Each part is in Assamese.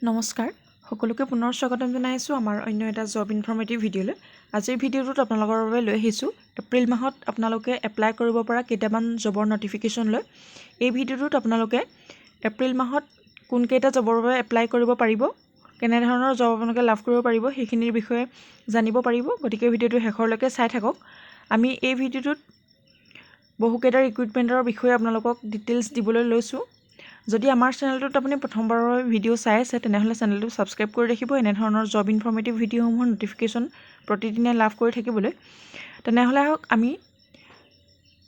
নমস্কাৰ সকলোকে পুনৰ স্বাগতম জনাইছোঁ আমাৰ অন্য এটা জব ইনফৰ্মেটিভ ভিডিঅ'লৈ। আজিৰ ভিডিঅ'টোত আপোনালোকৰ বাবে লৈ আহিছোঁ এপ্ৰিল মাহত আপোনালোকে এপ্লাই কৰিব পৰা কেইটামান জবৰ নটিফিকেশ্যন লৈ। এই ভিডিঅ'টোত আপোনালোকে এপ্ৰিল মাহত কোনকেইটা জবৰ বাবে এপ্লাই কৰিব পাৰিব, কেনেধৰণৰ জব আপোনালোকে লাভ কৰিব পাৰিব সেইখিনিৰ বিষয়ে জানিব পাৰিব। গতিকে ভিডিঅ'টো শেষৰলৈকে চাই থাকক। আমি এই ভিডিঅ'টোত বহুকেইটা ৰিক্ৰুইটমেণ্টৰ বিষয়ে আপোনালোকক ডিটেইলছ দিবলৈ লৈছোঁ। যদি আমাৰ চেনেলটোত আপুনি প্ৰথমবাৰৰ বাবে ভিডিঅ' চাই আছে তেনেহ'লে চেনেলটো ছাবস্ক্ৰাইব কৰি ৰাখিব এনেধৰণৰ জব ইনফৰ্মেটিভ ভিডিঅ'সমূহৰ নটিফিকেশ্যন প্ৰতিদিনে লাভ কৰি থাকিবলৈ। তেনেহ'লে আহক আমি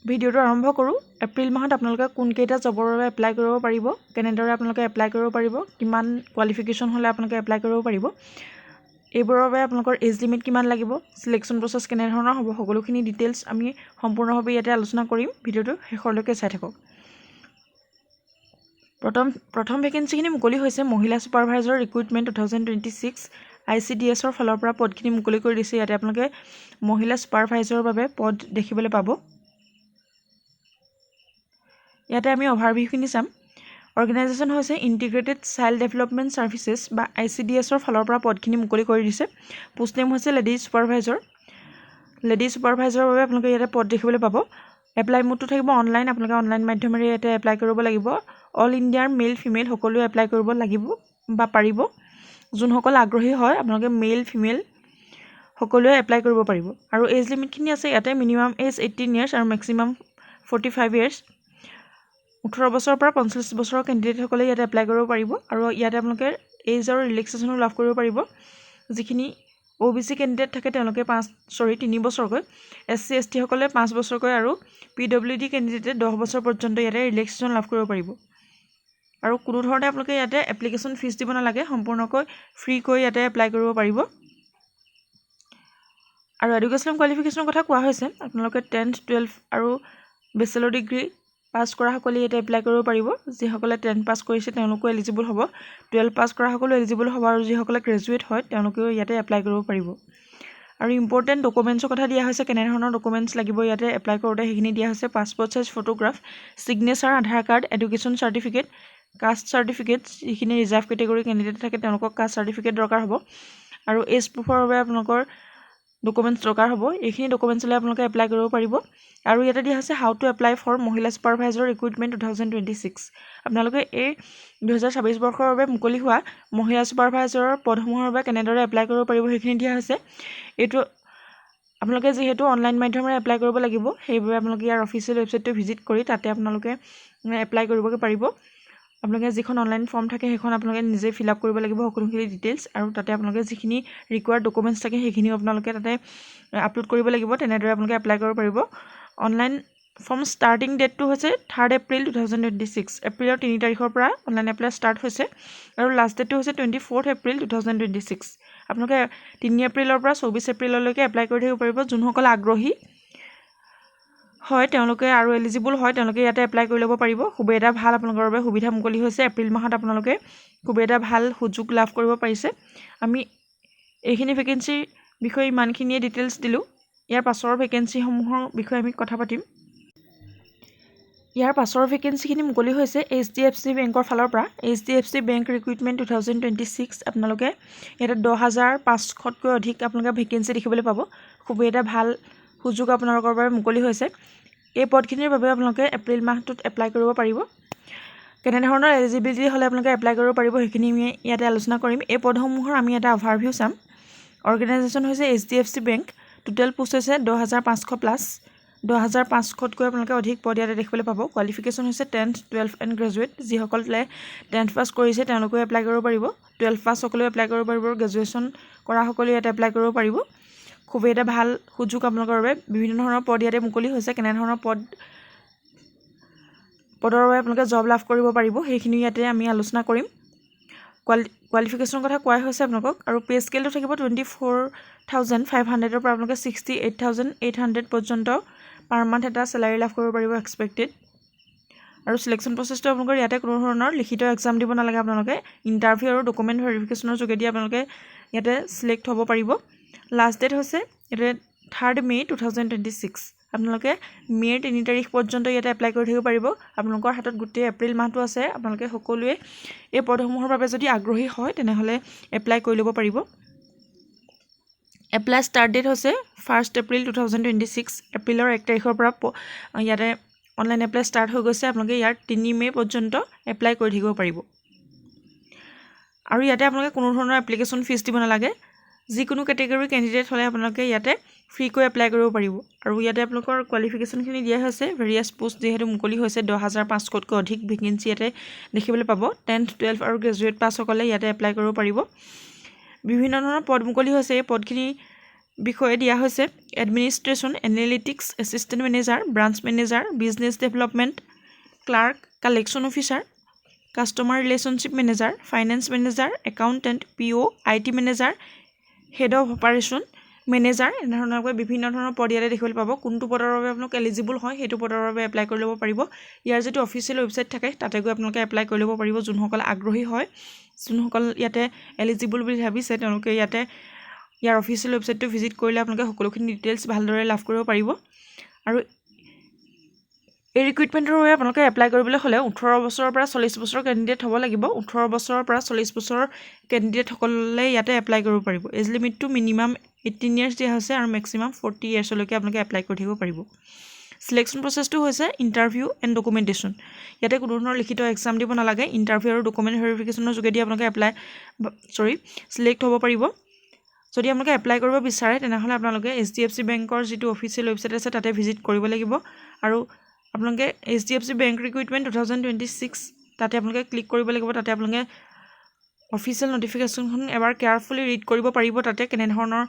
ভিডিঅ'টো আৰম্ভ কৰোঁ। এপ্ৰিল মাহত আপোনালোকে কোনকেইটা জবৰ বাবে এপ্লাই কৰিব পাৰিব, কেনেদৰে আপোনালোকে এপ্লাই কৰিব পাৰিব, কিমান কোৱালিফিকেশ্যন হ'লে আপোনালোকে এপ্লাই কৰিব পাৰিব, এইবোৰৰ বাবে আপোনালোকৰ এজ লিমিট কিমান লাগিব, চিলেকশ্যন প্ৰচেছ কেনেধৰণৰ হ'ব, সকলোখিনি ডিটেইলছ আমি সম্পূৰ্ণভাৱে ইয়াতে আলোচনা কৰিম। ভিডিঅ'টো শেষৰলৈকে চাই থাকক। প্ৰথম ভেকেঞ্চিখিনি মুকলি হৈছে মহিলা ছুপাৰভাইজাৰ ৰিক্ৰুইটমেণ্ট 2026 ICDSৰ ফালৰ পৰা পদখিনি মুকলি কৰি দিছে। ইয়াতে আপোনালোকে মহিলা ছুপাৰভাইজাৰৰ বাবে পদ দেখিবলৈ পাব। ইয়াতে আমি অভাৰভিউখিনি চাম। অৰ্গেনাইজেশ্যন হৈছে ইণ্টিগ্ৰেটেড চাইল্ড ডেভেলপমেণ্ট ছাৰ্ভিচেছ বা ICDSৰ ফালৰ পৰা পদখিনি মুকলি কৰি দিছে। পোষ্ট নেম হৈছে লেডি ছুপাৰভাইজাৰ। লেডি ছুপাৰভাইজাৰৰ বাবে আপোনালোকে ইয়াতে পদ দেখিবলৈ পাব। এপ্লাই মোডটো থাকিব অনলাইন। আপোনালোকে অনলাইন মাধ্যমেৰে ইয়াতে এপ্লাই কৰিব লাগিব। অল ইণ্ডিয়াৰ মেল ফিমেল সকলোৱে এপ্লাই কৰিব লাগিব বা পাৰিব। যোনসকল আগ্ৰহী হয় আপোনালোকে মেল ফিমেল সকলোৱে এপ্লাই কৰিব পাৰিব। আৰু এজ লিমিটখিনি আছে ইয়াতে মিনিমাম এজ 18 ইয়াৰ্ছ আৰু মেক্সিমাম 45 ইয়াৰ্ছ। 18 বছৰৰ পৰা 45 বছৰৰ কেণ্ডিডেটসকলে ইয়াতে এপ্লাই কৰিব পাৰিব। আৰু ইয়াতে আপোনালোকে এজৰ ৰিলেক্সেশ্যনো লাভ কৰিব পাৰিব। যিখিনি OBC কেণ্ডিডেট থাকে তেওঁলোকে 3 বছৰকৈ, SC ST সকলে 5 বছৰকৈ আৰু PWD কেণ্ডিডেটে 10 বছৰ পৰ্যন্ত ইয়াতে ৰিলেক্সেশ্যন লাভ কৰিব পাৰিব। আৰু কোনো ধৰণে আপোনালোকে ইয়াতে এপ্লিকেশ্যন ফিজ দিব নালাগে, সম্পূৰ্ণকৈ ফ্ৰীকৈ ইয়াতে এপ্লাই কৰিব পাৰিব। আৰু এডুকেশ্যনেল কোৱালিফিকেশ্যনৰ কথা কোৱা হৈছে আপোনালোকে 10th 12th আৰু বেচেলৰ ডিগ্ৰী পাছ কৰাসকলে ইয়াতে এপ্লাই কৰিব পাৰিব। যিসকলে 10 পাছ কৰিছে তেওঁলোকো এলিজিবল হ'ব, 12 পাছ কৰাসকলো এলিজিবল হ'ব, আৰু যিসকলে গ্ৰেজুৱেট হয় তেওঁলোকেও ইয়াতে এপ্লাই কৰিব পাৰিব। আৰু ইম্পৰ্টেণ্ট ডকুমেণ্টছৰ কথা দিয়া হৈছে, কেনেধৰণৰ ডকুমেণ্টছ লাগিব ইয়াতে এপ্লাই কৰোঁতে সেইখিনি দিয়া হৈছে। Passport size photograph, signature, Aadhaar card, education certificate, caste certificate, যিখিনি ৰিজাৰ্ভ কেটেগৰী কেণ্ডিডেট থাকে তেওঁলোকক কাষ্ট চাৰ্টিফিকেট দৰকাৰ হ'ব। আৰু এজ প্ৰুফৰ বাবে আপোনালোকৰ ডকুমেণ্টছ দৰকাৰ হ'ব। এইখিনি ডকুমেণ্টছ হ'লে আপোনালোকে এপ্লাই কৰিব পাৰিব। আৰু ইয়াতে দিয়া হৈছে হাউ টু এপ্লাই ফৰ মহিলা ছুপাৰভাইজাৰ ৰিক্ৰুইটমেণ্ট 2026। আপোনালোকে এই 2026 বৰ্ষৰ বাবে মুকলি হোৱা মহিলা ছুপাৰভাইজাৰৰ পদসমূহৰ বাবে কেনেদৰে এপ্লাই কৰিব পাৰিব সেইখিনি দিয়া হৈছে। এইটো আপোনালোকে যিহেতু অনলাইন মাধ্যমেৰে এপ্লাই কৰিব লাগিব, সেইবাবে আপোনালোকে ইয়াৰ অফিচিয়েল ৱেবছাইটটো ভিজিট কৰি তাতে আপোনালোকে এপ্লাই কৰিবগৈ পাৰিব। আপোনালোকে যিখন অনলাইন ফৰ্ম থাকে সেইখন আপোনালোকে নিজে ফিল আপ কৰিব লাগিব সকলোখিনি ডিটেইলছ, আৰু তাতে আপোনালোকে যিখিনি ৰিকুৱাৰ্ড ডকুমেণ্টছ থাকে সেইখিনিও আপোনালোকে তাতে আপলোড কৰিব লাগিব। তেনেদৰে আপোনালোকে এপ্লাই কৰিব পাৰিব। অনলাইন ফৰ্ম ষ্টাৰ্টিং ডেটটো হৈছে 3 এপ্ৰিল 2026। এপ্ৰিলৰ 3 তাৰিখৰ পৰা অনলাইন এপ্লাই ষ্টাৰ্ট হৈছে আৰু লাষ্ট ডেটটো হৈছে 24 এপ্ৰিল 2026। আপোনালোকে 3 এপ্ৰিলৰ পৰা 24 এপ্ৰিললৈকে এপ্লাই কৰি থাকিব পাৰিব। যোনসকল আগ্ৰহী হয় তেওঁলোকে আৰু এলিজিবল হয় তেওঁলোকে ইয়াতে এপ্লাই কৰি ল'ব পাৰিব। খুবেই এটা ভাল আপোনালোকৰ বাবে সুবিধা মুকলি হৈছে। এপ্ৰিল মাহত আপোনালোকে খুবেই এটা ভাল সুযোগ লাভ কৰিব পাৰিছে। আমি এইখিনি ভেকেঞ্চিৰ বিষয়ে ইমানখিনিয়ে ডিটেইলছ দিলোঁ। ইয়াৰ পাছৰ ভেকেঞ্চিসমূহৰ বিষয়ে আমি কথা পাতিম। ইয়াৰ পাছৰ ভেকেঞ্চিখিনি মুকলি হৈছে HDFC বেংকৰ ফালৰ পৰা। HDFC bank recruitment 2026। আপোনালোকে ইয়াতে 10,500তকৈ অধিক আপোনালোকে ভেকেঞ্চি দেখিবলৈ পাব। খুবেই এটা ভাল সুযোগ আপোনালোকৰ বাবে মুকলি হৈছে। এই পদখিনিৰ বাবে আপোনালোকে এপ্ৰিল মাহটোত এপ্লাই কৰিব পাৰিব। কেনেধৰণৰ এলিজিবিলিটি হ'লে আপোনালোকে এপ্লাই কৰিব পাৰিব সেইখিনি আমি ইয়াতে আলোচনা কৰিম। এই পদসমূহৰ আমি এটা অভাৰভিউ চাম। অৰ্গেনাইজেশ্যন হৈছে HDFC বেংক। টোটেল পোষ্ট হৈছে 10,500 প্লাছ। 10,500তকৈ আপোনালোকে অধিক পদ ইয়াতে দেখিবলৈ পাব। কোৱালিফিকেশ্যন হৈছে 10th 12th এণ্ড গ্ৰেজুৱেট। যিসকলে 10th পাছ কৰিছে তেওঁলোকেও এপ্লাই কৰিব পাৰিব, 12 পাছ সকলেও এপ্লাই কৰিব পাৰিব, গ্ৰেজুৱেশ্যন কৰা সকলেও ইয়াতে এপ্লাই কৰিব পাৰিব। খুবেই এটা ভাল সুযোগ আপোনালোকৰ বাবে। বিভিন্ন ধৰণৰ পদ ইয়াতে মুকলি হৈছে। কেনেধৰণৰ পদৰ বাবে আপোনালোকে জব লাভ কৰিব পাৰিব সেইখিনি ইয়াতে আমি আলোচনা কৰিম। কোৱালিফিকেশ্যনৰ কথা কোৱাই হৈছে আপোনালোকক। আৰু পে' স্কেলটো থাকিব 24,500ৰ পৰা আপোনালোকে 68,800 পৰ্যন্ত পাৰ মান্থ এটা চেলাৰী লাভ কৰিব পাৰিব এক্সপেক্টেড। আৰু চিলেকশ্যন প্ৰচেছটো আপোনালোকৰ ইয়াতে কোনো ধৰণৰ লিখিত এক্সাম দিব নালাগে। আপোনালোকে ইণ্টাৰভিউ আৰু ডকুমেণ্ট ভেৰিফিকেশ্যনৰ যোগেদি আপোনালোকে ইয়াতে চিলেক্ট হ'ব পাৰিব। লাষ্ট ডেট হৈছে ইয়াতে 3 মে 2026। আপোনালোকে মে'ৰ 3 তাৰিখ পৰ্যন্ত ইয়াতে এপ্লাই কৰি থাকিব পাৰিব আপোনালোকৰ হাতত গোটেই এপ্ৰিল মাহটো আছে আপোনালোকে সকলোৱে এই পদসমূহৰ বাবে যদি আগ্ৰহী হয় তেনেহ'লে এপ্লাই কৰি ল'ব পাৰিব এপ্লাই ষ্টাৰ্ট ডেট হৈছে 1 এপ্ৰিল 2026 এপ্ৰিলৰ 1 তাৰিখৰ পৰা ইয়াতে অনলাইন এপ্লাই ষ্টাৰ্ট হৈ গৈছে আপোনালোকে ইয়াৰ 3 মে' পৰ্যন্ত এপ্লাই কৰি থাকিব পাৰিব আৰু ইয়াতে আপোনালোকে কোনো ধৰণৰ এপ্লিকেশ্যন ফিজ দিব নালাগে যিকোনো কেটেগৰী কেণ্ডিডেট হ'লে আপোনালোকে ইয়াতে ফ্ৰীকৈ এপ্লাই কৰিব পাৰিব আৰু ইয়াতে আপোনালোকৰ কোৱালিফিকেশ্যনখিনি দিয়া হৈছে ভেৰিয়াছ পোষ্ট যিহেতু মুকলি হৈছে 10,500তকৈ অধিক ভেকেঞ্চি ইয়াতে দেখিবলৈ পাব 10th 12th আৰু গ্ৰেজুৱেট পাছসকলে ইয়াতে এপ্লাই কৰিব পাৰিব বিভিন্ন ধৰণৰ পদ মুকলি হৈছে এই পদখিনি বিষয়ে দিয়া হৈছে administration analytics assistant manager branch manager business development clerk collection officer customer relationship manager finance manager accountant PO IT manager head of operation manager এনেধৰণৰকৈ বিভিন্ন ধৰণৰ পদ ইয়াতে দেখিবলৈ পাব কোনটো পদৰ বাবে আপোনালোক এলিজিবল হয় সেইটো পদৰ বাবে এপ্লাই কৰি ল'ব পাৰিব ইয়াৰ যিটো অফিচিয়েল ৱেবছাইট থাকে তাতে গৈ আপোনালোকে এপ্লাই কৰি ল'ব পাৰিব যোনসকল আগ্ৰহী হয় যোনসকল ইয়াতে এলিজিবল বুলি ভাবিছে তেওঁলোকে ইয়াতে ইয়াৰ অফিচিয়েল ৱেবছাইটটো ভিজিট কৰিলে আপোনালোকে সকলোখিনি ডিটেইলছ ভালদৰে লাভ কৰিব পাৰিব আৰু এই ৰিক্ৰুইটমেণ্টৰ বাবে আপোনালোকে এপ্লাই কৰিবলৈ হ'লে 18 বছৰৰ পৰা 40 বছৰৰ কেণ্ডিডেট হ'ব লাগিব 18 বছৰৰ পৰা 40 বছৰৰ কেণ্ডিডেটসকলে ইয়াতে এপ্লাই কৰিব পাৰিব এজ লিমিটটো মিনিমাম 18 ইয়াৰ্ছ দিয়া হৈছে আৰু মেক্সিমাম 40 ইয়াৰ্ছলৈকে আপোনালোকে এপ্লাই কৰি থাকিব পাৰিব সিলেকশ্যন প্ৰচেছটো হৈছে ইণ্টাৰভিউ এণ্ড ডকুমেণ্টেশ্যন ইয়াতে কোনো ধৰণৰ লিখিত এক্সাম দিব নালাগে ইণ্টাৰভিউ আৰু ডকুমেণ্ট ভেৰিফিকেশ্যনৰ যোগেদি আপোনালোকে চিলেক্ট হ'ব পাৰিব যদি আপোনালোকে এপ্লাই কৰিব বিচাৰে তেনেহ'লে আপোনালোকে HDFC বেংকৰ যিটো অফিচিয়েল ৱেবছাইট আছে তাতে ভিজিট কৰিব লাগিব আৰু আপোনালোকে HDFC বেংক ৰিক্ৰুইটমেণ্ট 2026 তাতে আপোনালোকে ক্লিক কৰিব লাগিব তাতে আপোনালোকে অফিচিয়েল নটিফিকেশ্যনখন এবাৰ কেয়াৰফুলি ৰিড কৰিব পাৰিব তাতে কেনেধৰণৰ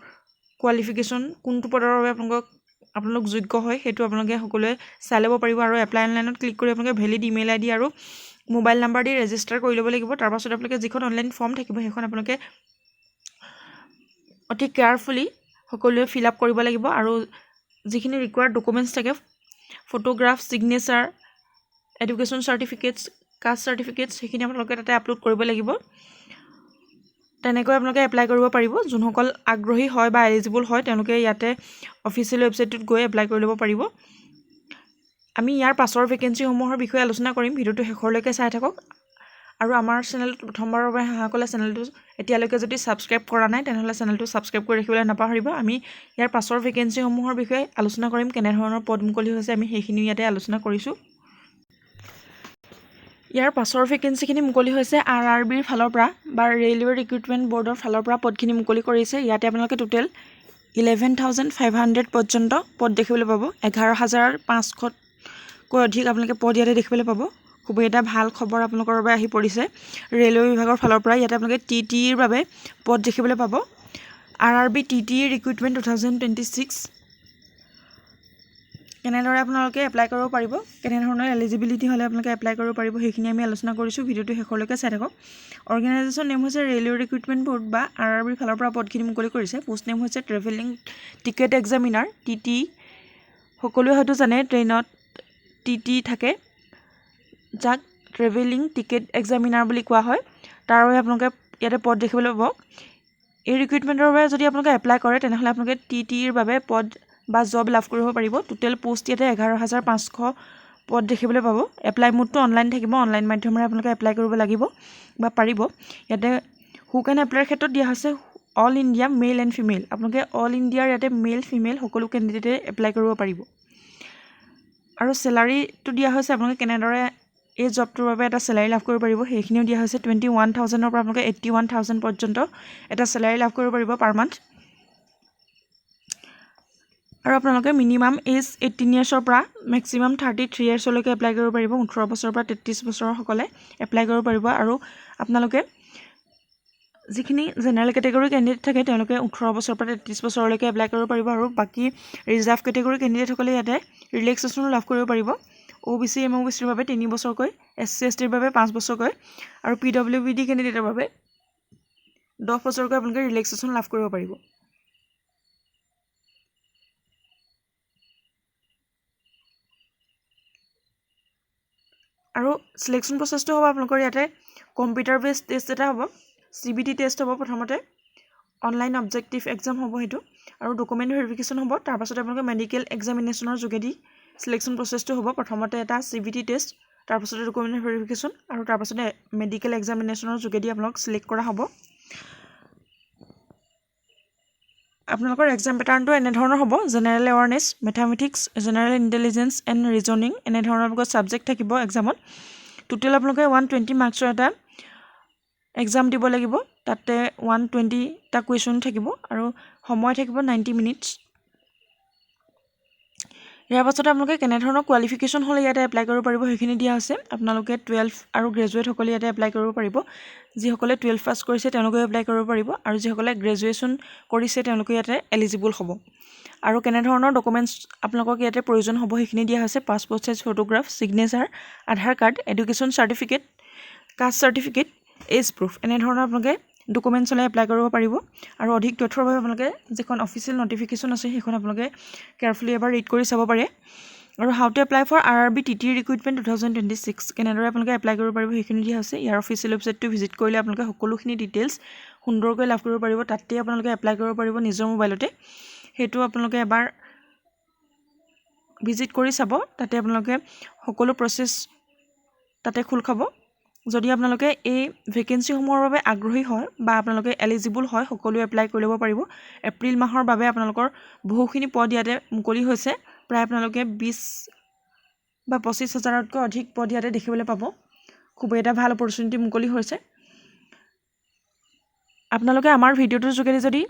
কোৱালিফিকেশ্যন কোনটো পদৰ বাবে আপোনালোক যোগ্য হয় সেইটো আপোনালোকে সকলোৱে চাই ল'ব পাৰিব আৰু এপ্লাই অনলাইনত ক্লিক কৰি আপোনালোকে ভেলিড ইমেইল ID আৰু মোবাইল নাম্বাৰ দি ৰেজিষ্টাৰ কৰি ল'ব লাগিব তাৰপাছত আপোনালোকে যিখন অনলাইন ফৰ্ম থাকিব সেইখন আপোনালোকে অতি কেয়াৰফুলি সকলোৱে ফিল আপ কৰিব লাগিব আৰু যিখিনি ৰিকুৱাৰ্ড ডকুমেণ্টছ থাকে photograph signature education certificates caste certificates সেইখিনি আপোনালোকে তাতে আপলোড কৰিব লাগিব তেনেকৈ আপোনালোকে এপ্লাই কৰিব পাৰিব যোনসকল আগ্ৰহী হয় বা এলিজিবল হয় তেওঁলোকে ইয়াতে অফিচিয়েল ৱেবছাইটটোত গৈ এপ্লাই কৰি ল'ব পাৰিব আমি ইয়াৰ পাছৰ ভেকেঞ্চিসমূহৰ বিষয়ে আলোচনা কৰিম ভিডিঅ'টো শেষলৈকে চাই থাকক আৰু আমাৰ চেনেলটো প্ৰথমবাৰৰ বাবে অহাসকলে চেনেলটো এতিয়ালৈকে যদি ছাবস্ক্ৰাইব কৰা নাই তেনেহ'লে চেনেলটো ছাবস্ক্ৰাইব কৰি ৰাখিবলৈ নাপাহৰিব আমি ইয়াৰ পাছৰ ভেকেঞ্চিসমূহৰ বিষয়ে আলোচনা কৰিম কেনেধৰণৰ পদ মুকলি হৈছে আমি সেইখিনি ইয়াতে আলোচনা কৰিছোঁ ইয়াৰ পাছৰ ভেকেঞ্চিখিনি মুকলি হৈছে RRBৰ ফালৰ পৰা বা ৰেলৱে ৰিক্ৰুইটমেণ্ট বৰ্ডৰ ফালৰ পৰা পদখিনি মুকলি কৰিছে ইয়াতে আপোনালোকে টোটেল 11,500 পৰ্যন্ত পদ দেখিবলৈ পাব 11,500কৈ অধিক আপোনালোকে পদ ইয়াতে দেখিবলৈ পাব খুবেই এটা ভাল খবৰ আপোনালোকৰ বাবে আহি পৰিছে ৰেলৱে বিভাগৰ ফালৰ পৰা ইয়াতে আপোনালোকে TTEৰ বাবে পদ দেখিবলৈ পাব RRB TTE ৰিক্ৰুইটমেণ্ট 2026 কেনেদৰে আপোনালোকে এপ্লাই কৰিব পাৰিব কেনেধৰণৰ এলিজিবিলিটি হ'লে আপোনালোকে এপ্লাই কৰিব পাৰিব সেইখিনি আমি আলোচনা কৰিছোঁ ভিডিঅ'টো শেষলৈকে চাই থাকক অৰ্গেনাইজেশ্যন নেম হৈছে ৰেলৱে ৰিক্ৰুইটমেণ্ট বৰ্ড বা RRBৰ ফালৰ পৰা পদখিনি মুকলি কৰিছে পোষ্ট নেম হৈছে ট্ৰেভেলিং টিকেট এক্সামিনাৰ TTE সকলোৱে হয়তো জানে ট্ৰেইনত TTE থাকে যাক ট্ৰেভেলিং টিকেট এক্সামিনাৰ বুলি কোৱা হয় তাৰ বাবে আপোনালোকে ইয়াতে পদ দেখিবলৈ পাব এই ৰিক্ৰুইটমেণ্টৰ বাবে যদি আপোনালোকে এপ্লাই কৰে তেনেহ'লে আপোনালোকে TTEৰ বাবে পদ বা জব লাভ কৰিব পাৰিব টোটেল পোষ্ট ইয়াতে 11,500 পদ দেখিবলৈ পাব এপ্লাই মোডটো অনলাইন থাকিব অনলাইন মাধ্যমেৰে আপোনালোকে এপ্লাই কৰিব লাগিব বা পাৰিব ইয়াতে হু কেন এপ্লাইৰ ক্ষেত্ৰত দিয়া হৈছে all India male and female আপোনালোকে অল ইণ্ডিয়াৰ ইয়াতে মেল ফিমেল সকলো কেণ্ডিডেটে এপ্লাই কৰিব পাৰিব আৰু চেলাৰীটো দিয়া হৈছে আপোনালোকে কেনেদৰে এই জবটোৰ বাবে এটা চেলাৰী লাভ কৰিব পাৰিব সেইখিনিও দিয়া হৈছে 21,000ৰ পৰা আপোনালোকে 81,000 পৰ্যন্ত এটা চেলাৰী লাভ কৰিব পাৰিব পাৰ মান্থ আৰু আপোনালোকে মিনিমাম এজ 18 ইয়াৰ্ছৰ পৰা মেক্সিমাম 33 ইয়াৰ্ছলৈকে এপ্লাই কৰিব পাৰিব 18 বছৰৰ পৰা 33 বছৰৰ সকলে এপ্লাই কৰিব পাৰিব আৰু আপোনালোকে যিখিনি জেনেৰেল কেটেগৰী কেণ্ডিডেট থাকে তেওঁলোকে 18 বছৰৰ পৰা 33 বছৰলৈকে এপ্লাই কৰিব পাৰিব আৰু বাকী ৰিজাৰ্ভ কেটেগৰী কেণ্ডিডেটসকলে ইয়াতে ৰিলেক্সেশ্যনো লাভ কৰিব পাৰিব OBC MOBCৰ বাবে 3 বছৰকৈ SC STৰ বাবে 5 বছৰকৈ আৰু PWBD কেণ্ডিডেটৰ বাবে 10 বছৰকৈ আপোনালোকে ৰিলেক্সেশ্যন লাভ কৰিব পাৰিব আৰু সিলেকশ্যন প্ৰচেছটো হ'ব আপোনালোকৰ ইয়াতে কম্পিউটাৰ বেছড টেষ্ট এটা হ'ব CBT টেষ্ট হ'ব প্ৰথমতে অনলাইন অবজেক্টিভ এক্সাম হ'ব সেইটো আৰু ডকুমেণ্ট ভেৰিফিকেশ্যন হ'ব তাৰপাছত আপোনালোকে মেডিকেল এক্সামিনেশ্যনৰ যোগেদি চিলেকশ্যন প্ৰচেছটো হ'ব প্ৰথমতে এটা CBT টেষ্ট তাৰপাছতে ডকুমেণ্ট ভেৰিফিকেশ্যন আৰু তাৰপাছতে মেডিকেল এক্সামিনেশ্যনৰ যোগেদি আপোনালোক চিলেক্ট কৰা হ'ব আপোনালোকৰ এক্সাম পেটাৰ্ণটো এনেধৰণৰ হ'ব general awareness mathematics general intelligence and reasoning এনেধৰণৰ আপোনালোকৰ ছাবজেক্ট থাকিব এক্সামত টোটেল আপোনালোকে 120 মাৰ্কছৰ এটা এক্সাম দিব লাগিব তাতে 120টা কুৱেশ্যন থাকিব আৰু সময় থাকিব 90 মিনিটছ ইয়াৰ পাছতে আপোনালোকে কেনেধৰণৰ কোৱালিফিকেশ্যন হ'লে ইয়াতে এপ্লাই কৰিব পাৰিব সেইখিনি দিয়া আছে আপোনালোকে 12 আৰু গ্ৰেজুৱেটসকলে ইয়াতে এপ্লাই কৰিব পাৰিব যিসকলে 12 পাছ কৰিছে তেওঁলোকে এপ্লাই কৰিব পাৰিব আৰু যিসকলে গ্ৰেজুৱেশ্যন কৰিছে তেওঁলোকে ইয়াতে এলিজিবল হ'ব আৰু কেনেধৰণৰ ডকুমেণ্টছ আপোনালোকক ইয়াতে প্ৰয়োজন হ'ব সেইখিনি দিয়া হৈছে passport size photograph signature Aadhaar card education certificate caste certificate age proof এনেধৰণৰ আপোনালোকে ডকুমেণ্টছ হ'লে এপ্লাই কৰিব পাৰিব আৰু অধিক তথ্যৰ বাবে আপোনালোকে যিখন অফিচিয়েল নটিফিকেশ্যন আছে সেইখন আপোনালোকে কেয়াৰফুলি এবাৰ ৰিড কৰি চাব পাৰে আৰু how to apply for RRB TT recruitment 2026 কেনেদৰে আপোনালোকে এপ্লাই কৰিব পাৰিব সেইখিনি দিয়া হৈছে ইয়াৰ অফিচিয়েল ৱেবছাইটটো ভিজিট কৰিলে আপোনালোকে সকলোখিনি ডিটেইলছ সুন্দৰকৈ লাভ কৰিব পাৰিব তাতে আপোনালোকে এপ্লাই কৰিব পাৰিব নিজৰ মোবাইলতে সেইটো আপোনালোকে এবাৰ ভিজিট কৰি চাব তাতে আপোনালোকে সকলো প্ৰচেছ তাতে খোল খাব যদি আপোনালোকে এই ভেকেন্সিসমূহৰ বাবে আগ্ৰহী হয় বা আপোনালোকে এলিজিবল হয় সকলোৱে এপ্লাই কৰি ল'ব পাৰিব এপ্ৰিল মাহৰ বাবে আপোনালোকৰ বহুখিনি পদ ইয়াতে মুকলি হৈছে প্ৰায় আপোনালোকে 20 বা 25 হাজাৰতকৈ অধিক পদ ইয়াতে দেখিবলৈ পাব খুব এটা ভাল অপৰচুনিটি মুকলি হৈছে আপোনালোকে আমাৰ ভিডিঅ'টোৰ যোগেদি যদি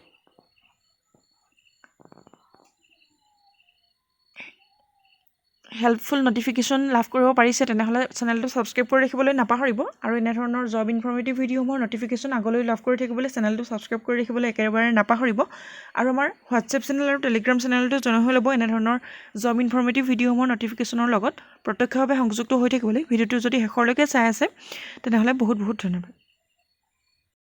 হেল্পফুল নটিফিকেশ্যন লাভ কৰিব পাৰিছে তেনেহ'লে চেনেলটো ছাবস্ক্ৰাইব কৰি ৰাখিবলৈ নাপাহৰিব আৰু এনেধৰণৰ জব ইনফৰ্মেটিভ ভিডিঅ'সমূহৰ নটিফিকেশ্যন আগলৈ লাভ কৰি থাকিবলৈ চেনেলটো ছাবস্ক্ৰাইব কৰি ৰাখিবলৈ একেবাৰে নাপাহৰিব আৰু আমাৰ হোৱাটছএপ চেনেল আৰু টেলিগ্ৰাম চেনেলটো জইন হৈ ল'ব এনেধৰণৰ জব ইনফৰ্মেটিভ ভিডিঅ'সমূহৰ নটিফিকেশ্যনৰ লগত প্ৰত্যক্ষভাৱে সংযুক্ত হৈ থাকিবলৈ ভিডিঅ'টো যদি শেষলৈকে চাই আছে তেনেহ'লে বহুত বহুত ধন্যবাদ